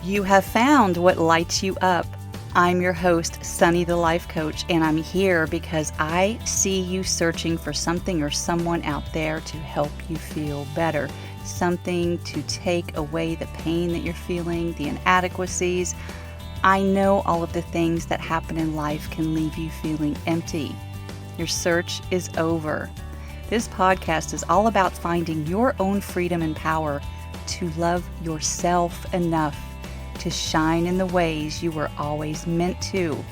You have found what lights you up. I'm your host, Sunny the Life Coach, and I'm here because I see you searching for something or someone out there to help you feel better. Something to take away the pain that you're feeling, the inadequacies. I know all of the things that happen in life can leave you feeling empty. Your search is over. This podcast is all about finding your own freedom and power to love yourself enough to shine in the ways you were always meant to,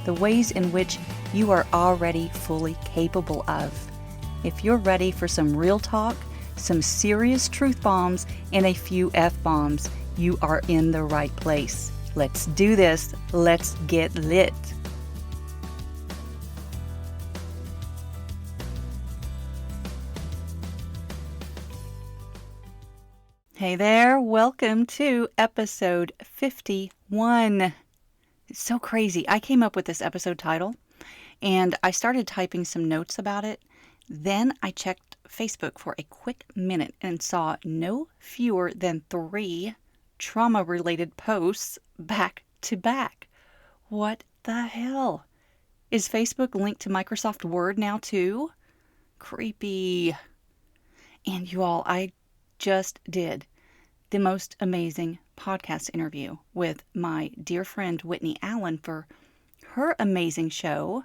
the ways in which you are already fully capable of. If you're ready for some real talk, some serious truth bombs, and a few F-bombs, you are in the right place. Let's do this. Let's get lit. Hey there, welcome to episode 51. It's so crazy. I came up with this episode title and I started typing some notes about it. Then I checked Facebook for a quick minute and saw no fewer than 3 trauma-related posts back to back. What the hell? Is Facebook linked to Microsoft Word now too? Creepy. And you all, I just did the most amazing podcast interview with my dear friend Whitney Allen for her amazing show,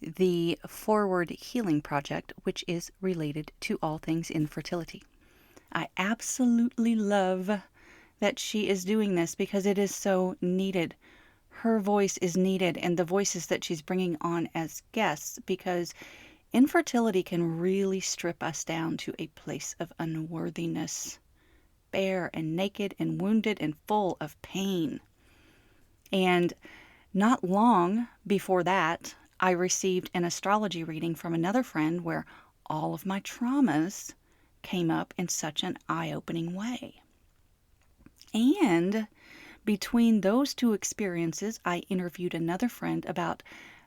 the Forward Healing Project, which is related to all things infertility. I absolutely love that she is doing this because it is so needed. Her voice is needed, and the voices that she's bringing on as guests, because infertility can really strip us down to a place of unworthiness, bare and naked and wounded and full of pain. And not long before that, I received an astrology reading from another friend where all of my traumas came up in such an eye-opening way. And between those two experiences, I interviewed another friend about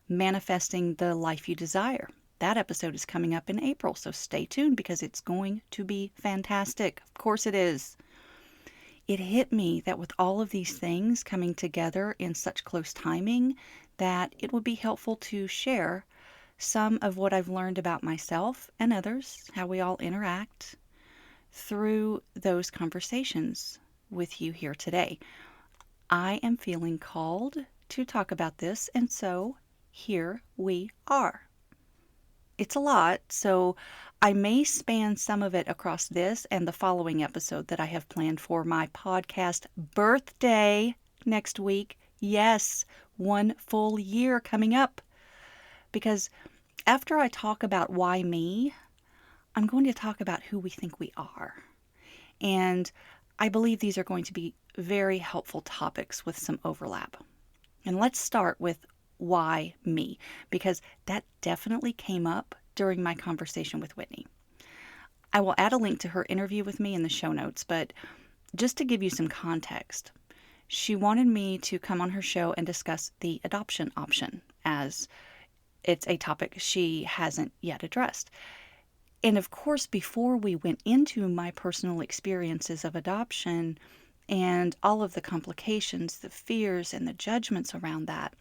manifesting the life you desire. That episode is coming up in April, so stay tuned because it's going to be fantastic. Of course it is. It hit me that with all of these things coming together in such close timing, that it would be helpful to share some of what I've learned about myself and others, how we all interact, through those conversations with you here today. I am feeling called to talk about this, and so here we are. It's a lot, so I may span some of it across this and the following episode that I have planned for my podcast birthday next week. Yes, 1 full year coming up. Because after I talk about why me, I'm going to talk about who we think we are. And I believe these are going to be very helpful topics with some overlap. And let's start with why me, because that definitely came up during my conversation with Whitney. I will add a link to her interview with me in the show notes, but just to give you some context, she wanted me to come on her show and discuss the adoption option, as it's a topic she hasn't yet addressed. And of course, before we went into my personal experiences of adoption and all of the complications, the fears, and the judgments around that,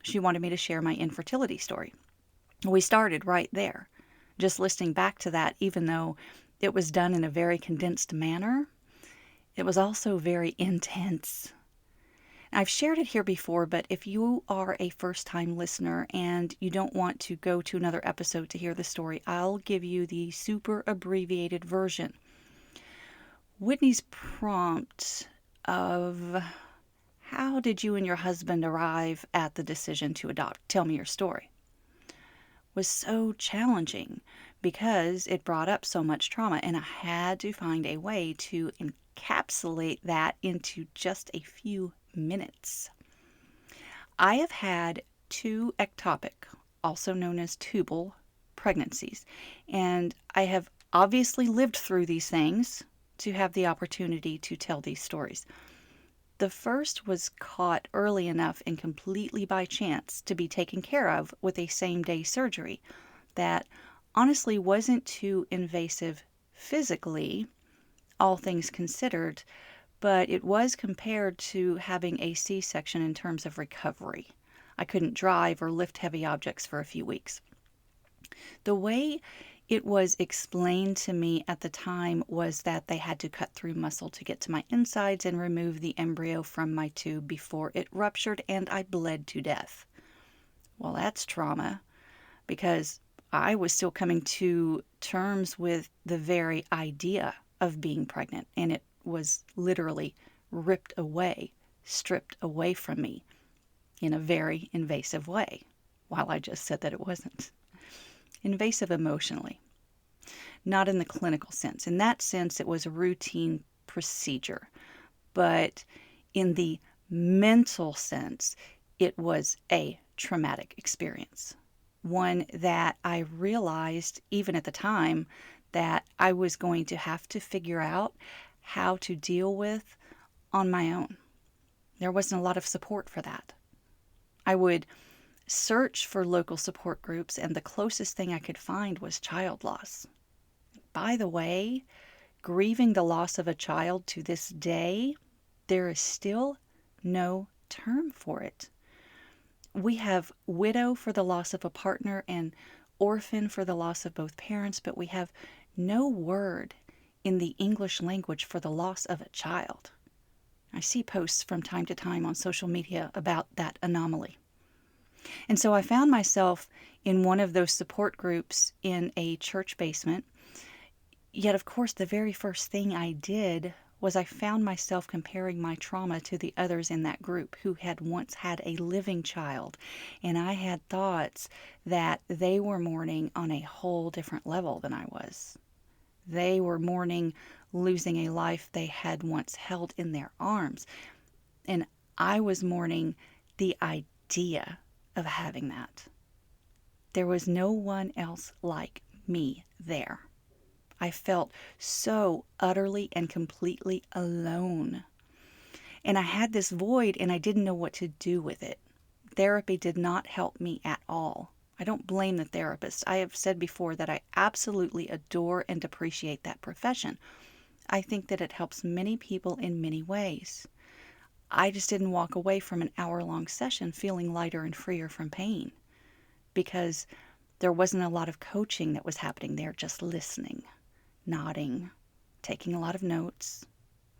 she wanted me to share my infertility story. We started right there, just listening back to that, even though it was done in a very condensed manner. It was also very intense. I've shared it here before, but if you are a first-time listener and you don't want to go to another episode to hear the story, I'll give you the super abbreviated version. Whitney's prompt of how did you and your husband arrive at the decision to adopt? Tell me your story. Was so challenging because it brought up so much trauma, and I had to find a way to encapsulate that into just a few minutes. I have had 2 ectopic, also known as tubal, pregnancies, and I have obviously lived through these things to have the opportunity to tell these stories. The first was caught early enough and completely by chance to be taken care of with a same-day surgery that honestly wasn't too invasive physically, all things considered, but it was compared to having a C-section in terms of recovery. I couldn't drive or lift heavy objects for a few weeks. The way it was explained to me at the time was that they had to cut through muscle to get to my insides and remove the embryo from my tube before it ruptured and I bled to death. Well, that's trauma, because I was still coming to terms with the very idea of being pregnant, and it was literally ripped away, stripped away from me in a very invasive way, while I just said that it wasn't. Invasive emotionally, not in the clinical sense. In that sense, it was a routine procedure, but in the mental sense, it was a traumatic experience. One that I realized, even at the time, that I was going to have to figure out how to deal with on my own. There wasn't a lot of support for that. I would search for local support groups, and the closest thing I could find was child loss. By the way, grieving the loss of a child to this day, there is still no term for it. We have widow for the loss of a partner and orphan for the loss of both parents, but we have no word in the English language for the loss of a child. I see posts from time to time on social media about that anomaly. And so I found myself in one of those support groups in a church basement. Yet, of course, the very first thing I did was I found myself comparing my trauma to the others in that group who had once had a living child. And I had thoughts that they were mourning on a whole different level than I was. They were mourning losing a life they had once held in their arms. And I was mourning the idea of having that. There was no one else like me there. I felt so utterly and completely alone. And I had this void and I didn't know what to do with it. Therapy did not help me at all. I don't blame the therapist. I have said before that I absolutely adore and appreciate that profession. I think that it helps many people in many ways. I just didn't walk away from an hour-long session feeling lighter and freer from pain, because there wasn't a lot of coaching that was happening there, just listening, nodding, taking a lot of notes,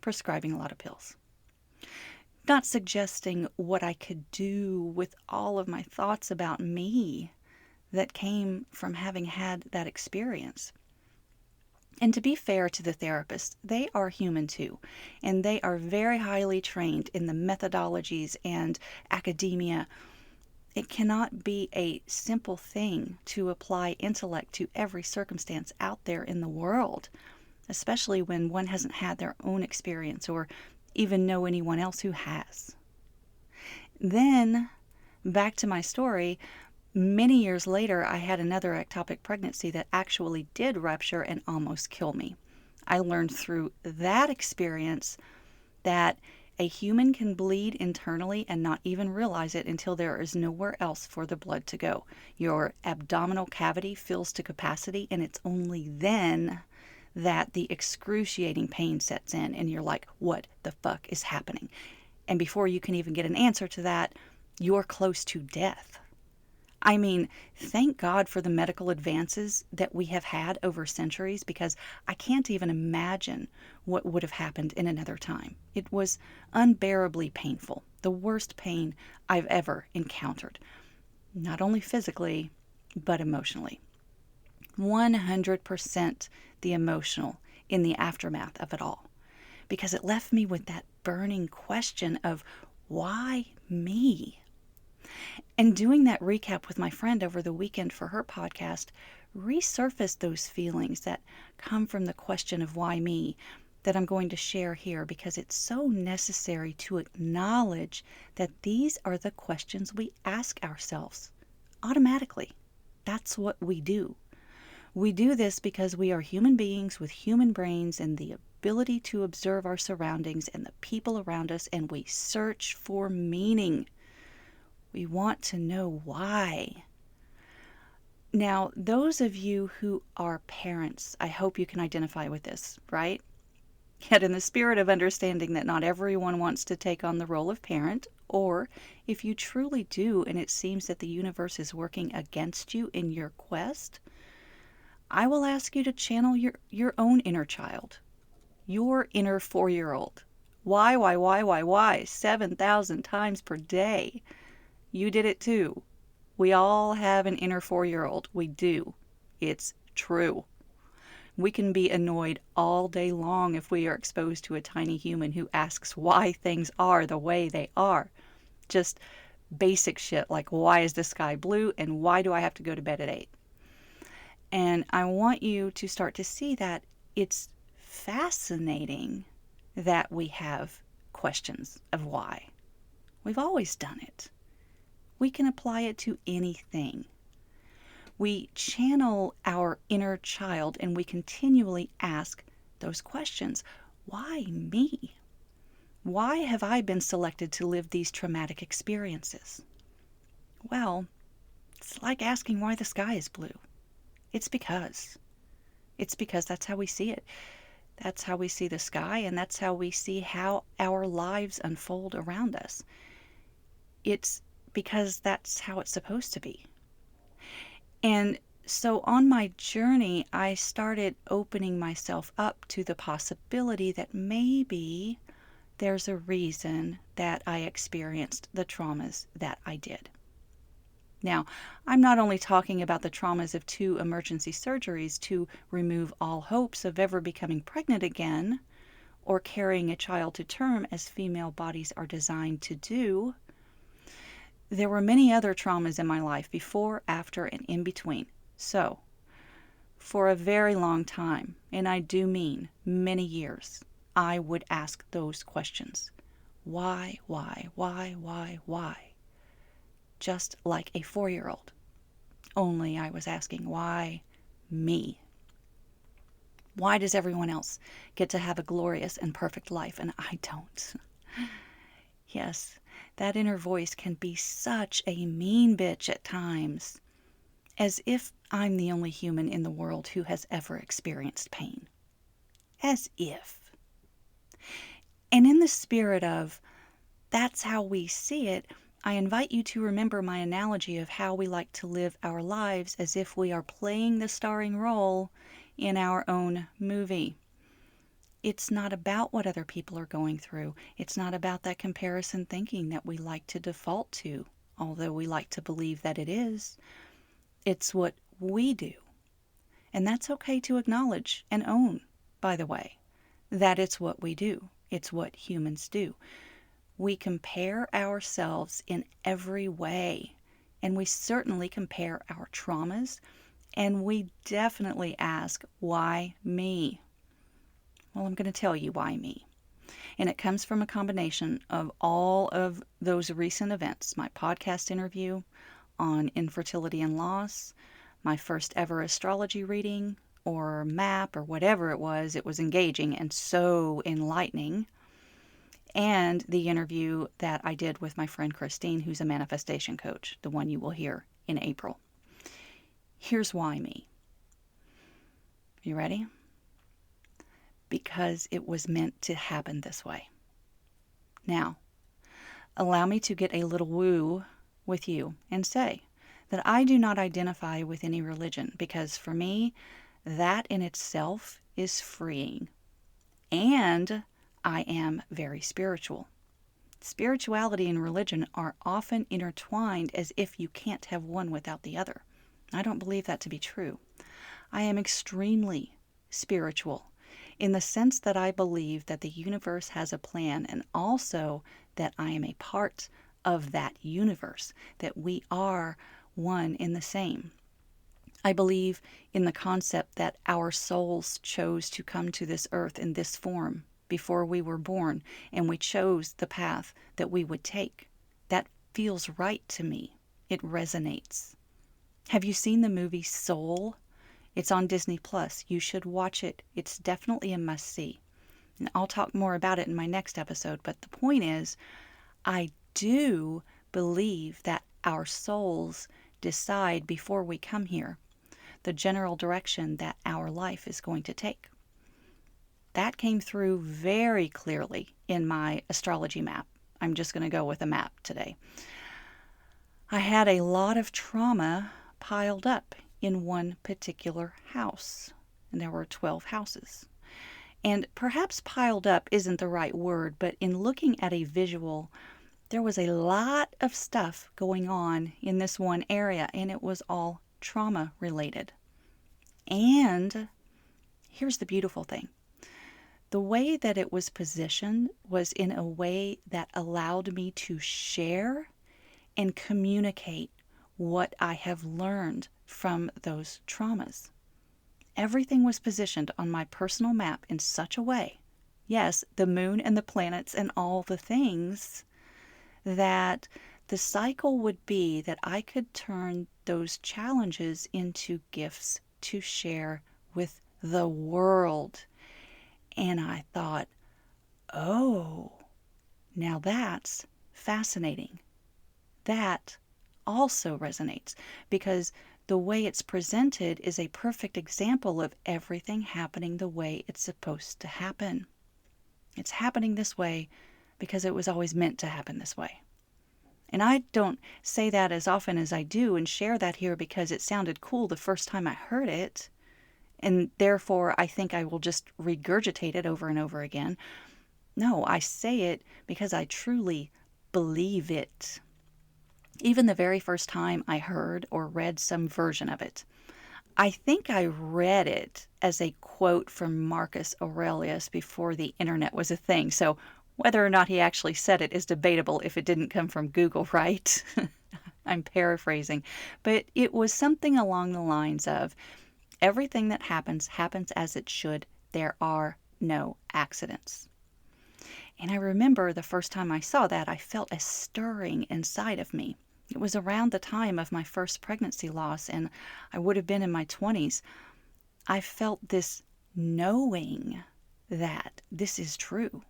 prescribing a lot of pills. Not suggesting what I could do with all of my thoughts about me that came from having had that experience. And to be fair to the therapist, they are human too, and they are very highly trained in the methodologies and academia. It cannot be a simple thing to apply intellect to every circumstance out there in the world, especially when one hasn't had their own experience or even know anyone else who has. Then, back to my story, many years later, I had another ectopic pregnancy that actually did rupture and almost kill me. I learned through that experience that a human can bleed internally and not even realize it until there is nowhere else for the blood to go. Your abdominal cavity fills to capacity, and it's only then that the excruciating pain sets in, and you're like, what the fuck is happening? And before you can even get an answer to that, you're close to death. I mean, thank God for the medical advances that we have had over centuries, because I can't even imagine what would have happened in another time. It was unbearably painful, the worst pain I've ever encountered, not only physically, but emotionally. 100% the emotional in the aftermath of it all, because it left me with that burning question of why me? And doing that recap with my friend over the weekend for her podcast resurfaced those feelings that come from the question of why me that I'm going to share here, because it's so necessary to acknowledge that these are the questions we ask ourselves automatically. That's what we do. We do this because we are human beings with human brains and the ability to observe our surroundings and the people around us, and we search for meaning. We want to know why. Now, those of you who are parents, I hope you can identify with this, right? Yet, in the spirit of understanding that not everyone wants to take on the role of parent, or if you truly do and it seems that the universe is working against you in your quest, I will ask you to channel your own inner child, your inner 4-year-old. Why, 7,000 times per day. You did it too. We all have an inner 4-year-old. We do. It's true. We can be annoyed all day long if we are exposed to a tiny human who asks why things are the way they are. Just basic shit like, why is the sky blue and why do I have to go to bed at 8? And I want you to start to see that it's fascinating that we have questions of why. We've always done it. We can apply it to anything. We channel our inner child and we continually ask those questions. Why me? Why have I been selected to live these traumatic experiences? Well, it's like asking why the sky is blue. It's because that's how we see it. That's how we see the sky, and that's how we see how our lives unfold around us. It's because that's how it's supposed to be. And so on my journey, I started opening myself up to the possibility that maybe there's a reason that I experienced the traumas that I did. Now, I'm not only talking about the traumas of 2 emergency surgeries to remove all hopes of ever becoming pregnant again or carrying a child to term as female bodies are designed to do. There were many other traumas in my life before, after, and in between. So, for a very long time, and I do mean many years, I would ask those questions. Why? Just like a 4-year-old. Only I was asking, why me? Why does everyone else get to have a glorious and perfect life and I don't? Yes, that inner voice can be such a mean bitch at times, as if I'm the only human in the world who has ever experienced pain. As if. And in the spirit of that's how we see it, I invite you to remember my analogy of how we like to live our lives as if we are playing the starring role in our own movie. It's not about what other people are going through. It's not about that comparison thinking that we like to default to, although we like to believe that it is. It's what we do. And that's okay to acknowledge and own, by the way, that it's what we do. It's what humans do. We compare ourselves in every way, and we certainly compare our traumas, and we definitely ask, why me? Well, I'm going to tell you why me. And it comes from a combination of all of those recent events, my podcast interview on infertility and loss, my first ever astrology reading or map or whatever it was engaging and so enlightening, and the interview that I did with my friend Christine, who's a manifestation coach, the one you will hear in April. Here's why me. You ready? Because it was meant to happen this way. Now, allow me to get a little woo with you and say that I do not identify with any religion, because for me, that in itself is freeing. And I am very spiritual. Spirituality and religion are often intertwined as if you can't have one without the other. I don't believe that to be true. I am extremely spiritual in the sense that I believe that the universe has a plan, and also that I am a part of that universe, that we are one in the same. I believe in the concept that our souls chose to come to this earth in this form before we were born, and we chose the path that we would take. That feels right to me. It resonates. Have you seen the movie Soul? It's on Disney Plus. You should watch it. It's definitely a must-see. And I'll talk more about it in my next episode, but the point is, I do believe that our souls decide before we come here the general direction that our life is going to take. That came through very clearly in my astrology map. I'm just going to go with a map today. I had a lot of trauma piled up in one particular house, and there were 12 houses. And perhaps piled up isn't the right word, but in looking at a visual, there was a lot of stuff going on in this one area, and it was all trauma related. And here's the beautiful thing. The way that it was positioned was in a way that allowed me to share and communicate what I have learned from those traumas. Everything was positioned on my personal map in such a way, yes, the moon and the planets and all the things, that the cycle would be that I could turn those challenges into gifts to share with the world. And I thought, oh, now that's fascinating. That also resonates because the way it's presented is a perfect example of everything happening the way it's supposed to happen. It's happening this way because it was always meant to happen this way. And I don't say that as often as I do and share that here because it sounded cool the first time I heard it, and therefore I think I will just regurgitate it over and over again. No, I say it because I truly believe it. Even the very first time I heard or read some version of it, I think I read it as a quote from Marcus Aurelius before the internet was a thing. So whether or not he actually said it is debatable if it didn't come from Google, right? I'm paraphrasing. But it was something along the lines of, everything that happens happens as it should. There are no accidents. And I remember the first time I saw that, I felt a stirring inside of me. It was around the time of my first pregnancy loss, and I would have been in my 20s. I felt this knowing that this is true.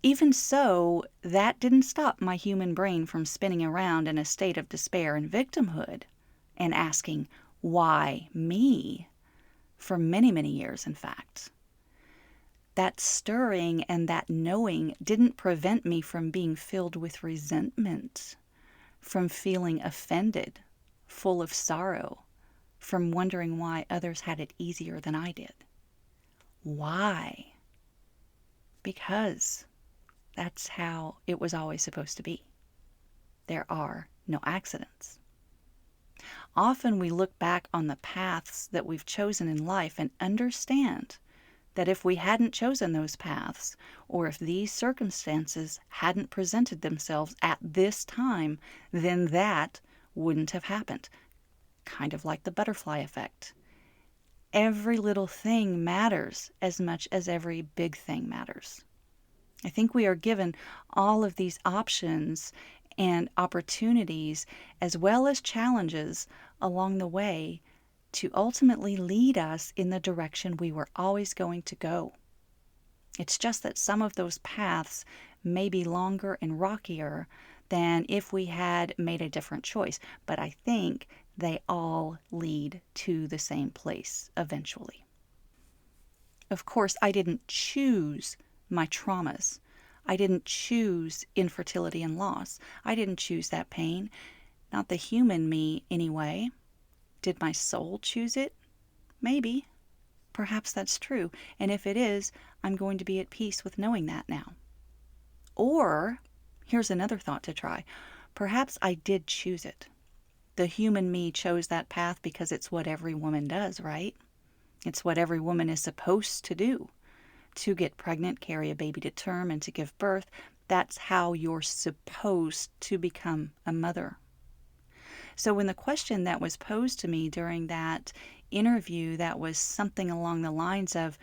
Even so, that didn't stop my human brain from spinning around in a state of despair and victimhood and asking, why me? For many, many years, in fact. That stirring and that knowing didn't prevent me from being filled with resentment, from feeling offended, full of sorrow, from wondering why others had it easier than I did. Why? Because that's how it was always supposed to be. There are no accidents. Often we look back on the paths that we've chosen in life and understand that if we hadn't chosen those paths, or if these circumstances hadn't presented themselves at this time, then that wouldn't have happened. Kind of like the butterfly effect. Every little thing matters as much as every big thing matters. I think we are given all of these options and opportunities as well as challenges along the way to ultimately lead us in the direction we were always going to go. It's just that some of those paths may be longer and rockier than if we had made a different choice, but I think they all lead to the same place eventually. Of course, I didn't choose my traumas. I didn't choose infertility and loss. I didn't choose that pain. Not the human me, anyway. Did my soul choose it? Maybe. Perhaps that's true. And if it is, I'm going to be at peace with knowing that now. Or, here's another thought to try. Perhaps I did choose it. The human me chose that path because it's what every woman does, right? It's what every woman is supposed to do. To get pregnant, carry a baby to term, and to give birth. That's how you're supposed to become a mother. So when the question that was posed to me during that interview that was something along the lines of,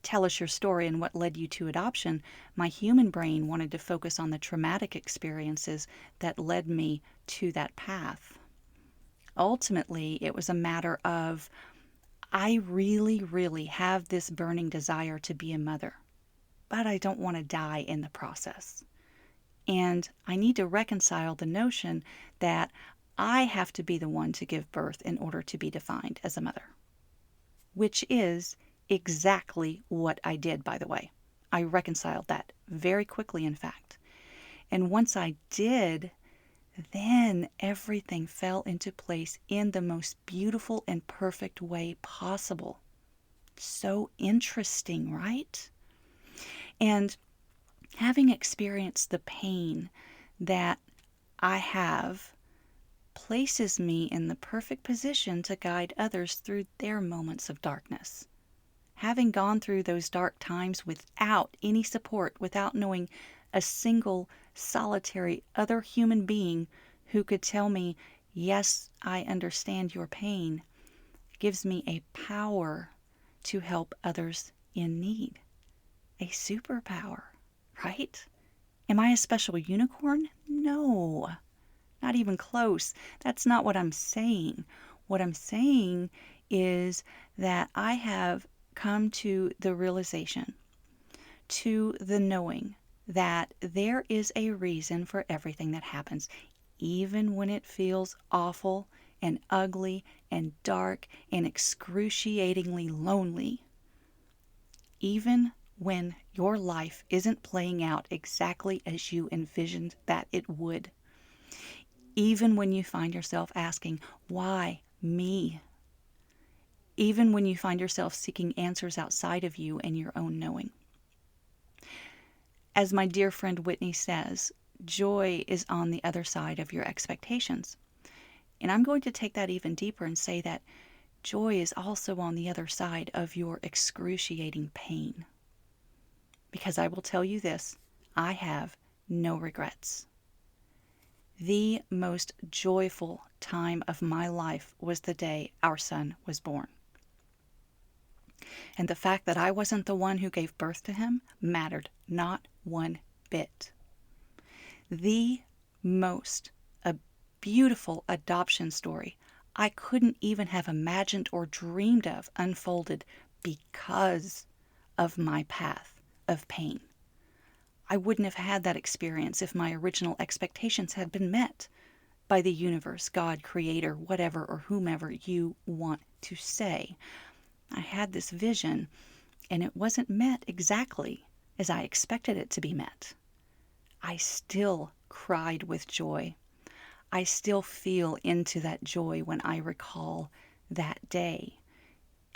tell us your story and what led you to adoption, my human brain wanted to focus on the traumatic experiences that led me to that path. Ultimately, it was a matter of, I really, really have this burning desire to be a mother, but I don't want to die in the process. And I need to reconcile the notion that I have to be the one to give birth in order to be defined as a mother, which is exactly what I did, by the way. I reconciled that very quickly, in fact. And once I did, then everything fell into place in the most beautiful and perfect way possible. So interesting, right? And having experienced the pain that I have places me in the perfect position to guide others through their moments of darkness. Having gone through those dark times without any support, without knowing a single solitary other human being who could tell me, yes, I understand your pain, gives me a power to help others in need. A superpower, right? Am I a special unicorn? No, not even close. That's not what I'm saying. What I'm saying is that I have come to the realization, to the knowing that there is a reason for everything that happens, even when it feels awful and ugly and dark and excruciatingly lonely. Even when your life isn't playing out exactly as you envisioned that it would. Even when you find yourself asking, why me? Even when you find yourself seeking answers outside of you and your own knowing. As my dear friend Whitney says, joy is on the other side of your expectations. And I'm going to take that even deeper and say that joy is also on the other side of your excruciating pain. Because I will tell you this, I have no regrets. The most joyful time of my life was the day our son was born. And the fact that I wasn't the one who gave birth to him mattered not one bit. The most beautiful adoption story I couldn't even have imagined or dreamed of unfolded because of my path of pain. I wouldn't have had that experience if my original expectations had been met by the universe, God, creator, whatever or whomever you want to say. I had this vision and it wasn't met exactly as I expected it to be met. I still cried with joy. I still feel into that joy when I recall that day.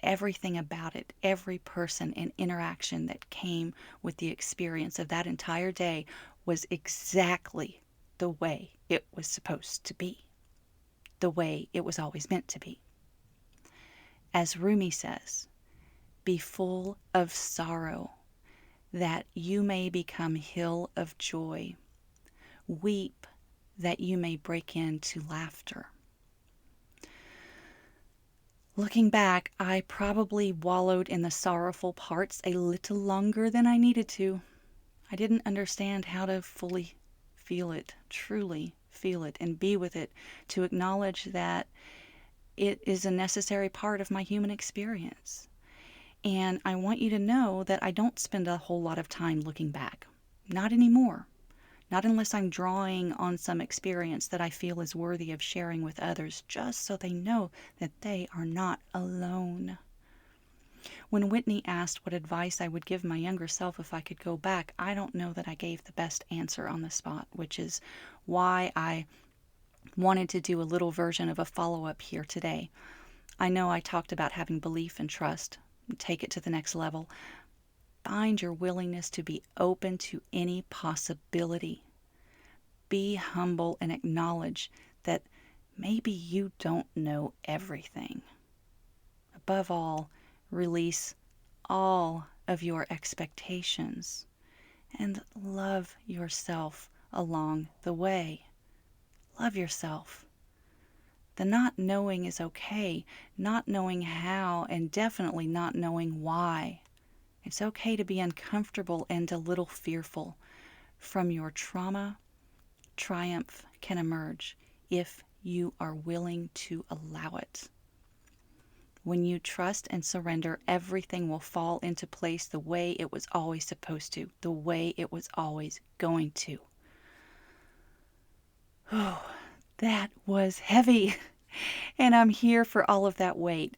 Everything about it, every person and interaction that came with the experience of that entire day was exactly the way it was supposed to be, the way it was always meant to be. As Rumi says, be full of sorrow, that you may become hill of joy. Weep, that you may break into laughter. Looking back, I probably wallowed in the sorrowful parts a little longer than I needed to. I didn't understand how to fully feel it, truly feel it, and be with it, to acknowledge that it is a necessary part of my human experience. And I want you to know that I don't spend a whole lot of time looking back. Not anymore. Not unless I'm drawing on some experience that I feel is worthy of sharing with others, just so they know that they are not alone. When Whitney asked what advice I would give my younger self if I could go back, I don't know that I gave the best answer on the spot, which is why I wanted to do a little version of a follow-up here today. I know I talked about having belief and trust, take it to the next level. Find your willingness to be open to any possibility. Be humble and acknowledge that maybe you don't know everything. Above all, release all of your expectations and love yourself along the way. Love yourself. The not knowing is okay, not knowing how, and definitely not knowing why. It's okay to be uncomfortable and a little fearful. From your trauma, triumph can emerge if you are willing to allow it. When you trust and surrender, everything will fall into place the way it was always supposed to, the way it was always going to. Oh, that was heavy. And I'm here for all of that weight.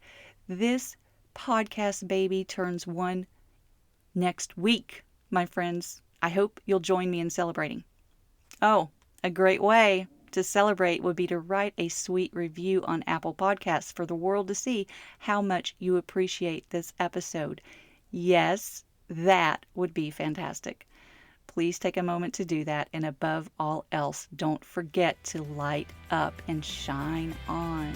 This podcast baby turns 1 next week, my friends. I hope you'll join me in celebrating. Oh, a great way to celebrate would be to write a sweet review on Apple Podcasts for the world to see how much you appreciate this episode. Yes, that would be fantastic. Please take a moment to do that, and above all else, don't forget to light up and shine on.